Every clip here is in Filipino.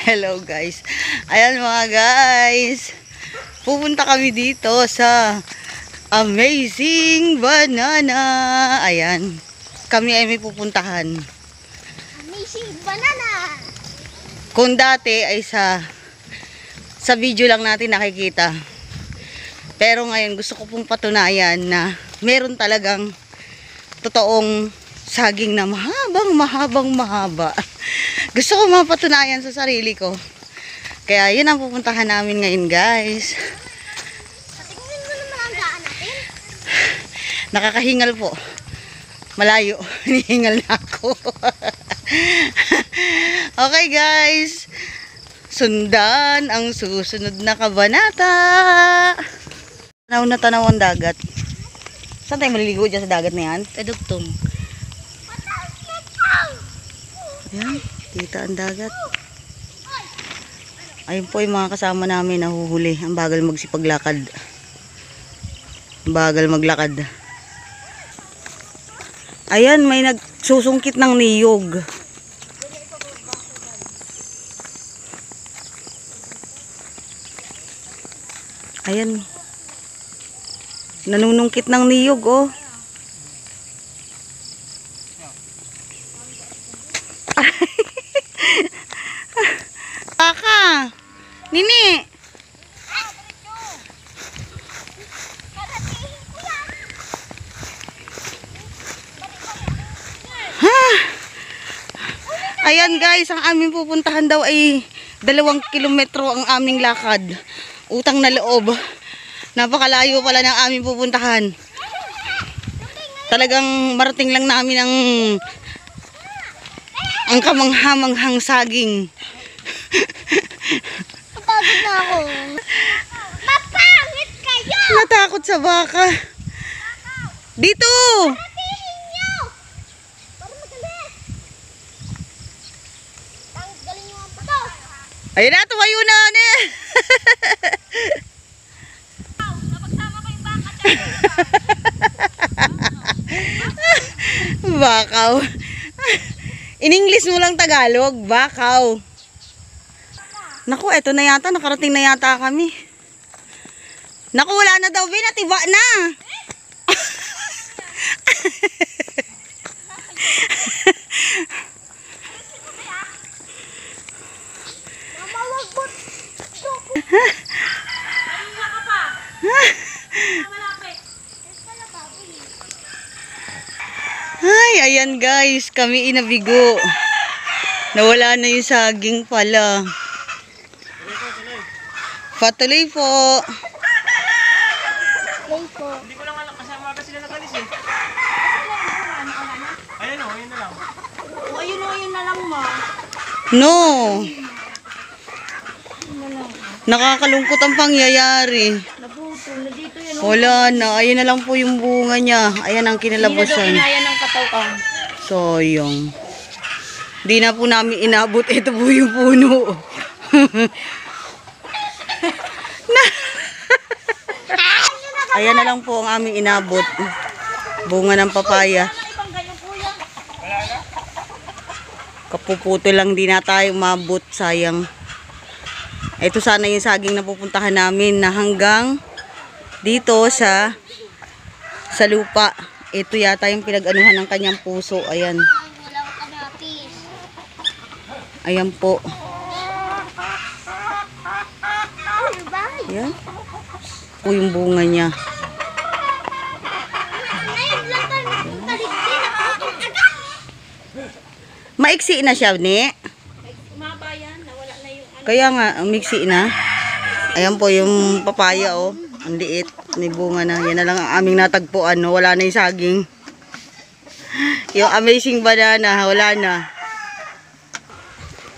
Hello guys. Ayan mga guys. Pupunta kami dito sa Amazing Banana. Ayan. Kami ay may pupuntahan. Amazing Banana. Kung dati ay sa video lang natin nakikita. Pero ngayon gusto ko pong patunayan na meron talagang totoong saging na mahaba. Gusto ko mapatunayan sa sarili ko. Kaya yun ang pupuntahan namin ngayon guys. Tingnan mo naman ang daan natin. Nakakahingal po. Malayo. Hinihingal na ako. Okay guys. Sundan ang susunod na kabanata. Tanaw na tanaw ang dagat. Saan tayo maliligo dyan sa dagat na yan? Pedugtong. Ayan, kita ang dagat. Ayun po yung mga kasama namin nahuhuli. Ang bagal magsipaglakad. Ang bagal maglakad. Ayan, may nagsusungkit ng niyog. Ayan. Nanunungkit ng niyog, oh. Baka. Nini. Ayan guys, ang aming pupuntahan daw ay 2 kilometro ang aming lakad. Utang na loob. Napakalayo pala ng aming pupuntahan. Talagang marating lang namin ang kamanghamanghang saging. Napagod na ako. Mapangit kayo! Natakot sa baka. Dito! Tingin nyo! Para madali. Tanggalin nyo ang pato. Ayun na, tumayo na. Napagsama ko yung baka dyan. Bakaw. In English mo lang Tagalog, bakaw. Naku, eto na yata, nakarating na yata kami. Naku, wala na daw, binatiba na. Mamawagbot. Ay, ayan guys, kami inabigo. Nawala na yung saging pala. Patuloy po. Hindi ko lang alam kasi umaga sila nagalis eh. Ayun o, ayun na lang. O, ayun na lang mo. No. Nakakalungkot ang pangyayari. Nabutol na dito yan. Wala na. Ayun na lang po yung bunga niya. Ayan ang kinalabasan. Kaya ng katawan. Sayang. Di na po namin inabot. Ito po yung puno. Ayan na lang po ang aming inabot. Bunga ng papaya. Kapuputo lang, di na tayo umabot. Sayang. Ito sana yung saging na pupuntahan namin na hanggang dito sa lupa. Ito yata yung pinag-anuhan ng kanyang puso. Ayan. Ayan po. Ayan. Po yung bunga niya. Maiksi na siya, ni? Kaya nga, ang miksi na. Ayan po yung papaya, oh. Ang liit. May bunga na. Yan na lang ang aming natagpuan, no? Wala na yung saging. Yung Amazing Banana, wala na.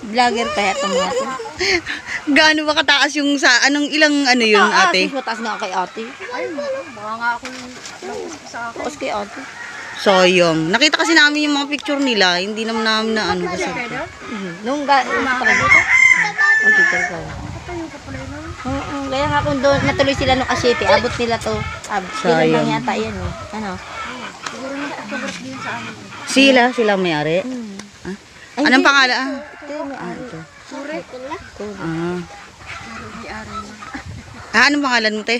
Vlogger kaya itong mga ito. Gaano ba kataas yung sa... ilang ano yun, ate? Mataas nga kay ate. Ay, baka nga ako sa taas kay ate. Sayang. Nakita kasi namin yung mga picture nila. Hindi naman na ano. Kasi... Nung umakala dito. Ang teacher ko. Kaya nga kung doon natuloy sila nung Asiyete, abot nila to. Sayang. Lang yata yan eh. Ano? Sila may-ari? Ah? Anong pangalan? Ito yung may-ari. Ito. Anong pangalan mo, te?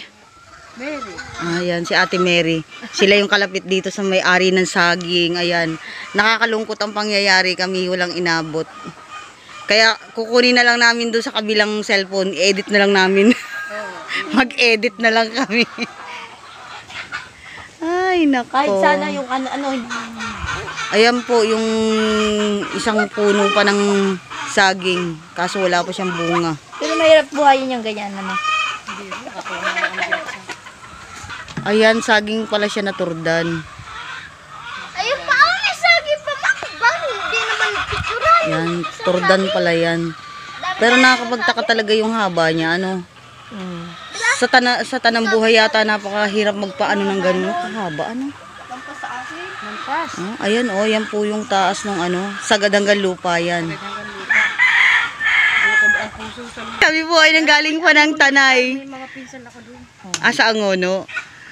Mary. Ayan, si Ate Mary. Sila yung kalapit dito sa may-ari ng saging. Ayan, nakakalungkot ang pangyayari, kami walang inabot. Kaya kukunin na lang namin doon sa kabilang cellphone, i-edit na lang namin. Mag-edit na lang kami. Ay, nako. Kahit sana yung ano, Ayan po yung isang puno pa ng saging. Kaso wala pa siyang bunga. pero mahirap buhayin yung ganyan naman. Ayan, saging pala siya naturdan. Ayun pa, may saging pa makbang. Hindi naman pictural. Yan, turdan pala yan. Pero nakakapagtaka talaga yung haba niya, ano. Sa tanang buhay yata napakahirap magpaano ng ganun. Kahaba, ano. Lampas sa akin. Lampas. Ayan, oh, yan po yung taas ng ano, sagad hanggang lupa yan. Kami po ay nanggaling pa ng Tanay. May mga pinsan ako doon. Sa Angono.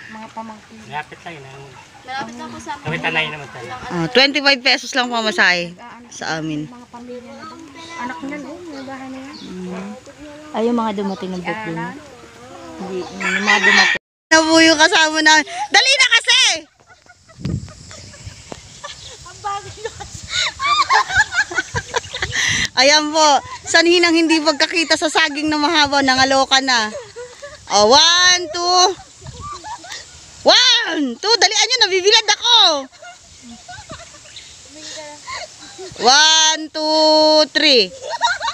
Mga pamangkin. Malapit lang yun. Malapit lang po sa Kami tanay naman tayo. 25 pesos lang pamasahe sa amin. mga pamilya na doon. Anak niya doon, may bahay na yan. Ay, yung mga dumating ng book doon. Hindi, yung mga dumating. Na po yung kasama na. Dali na kasi! Ayan po, sanhinang hindi pagkakita sa saging na mahaba, nangaloka na. 1, 2. 1, 2, dalian nyo, nabibilad ako. 1, 2, 3.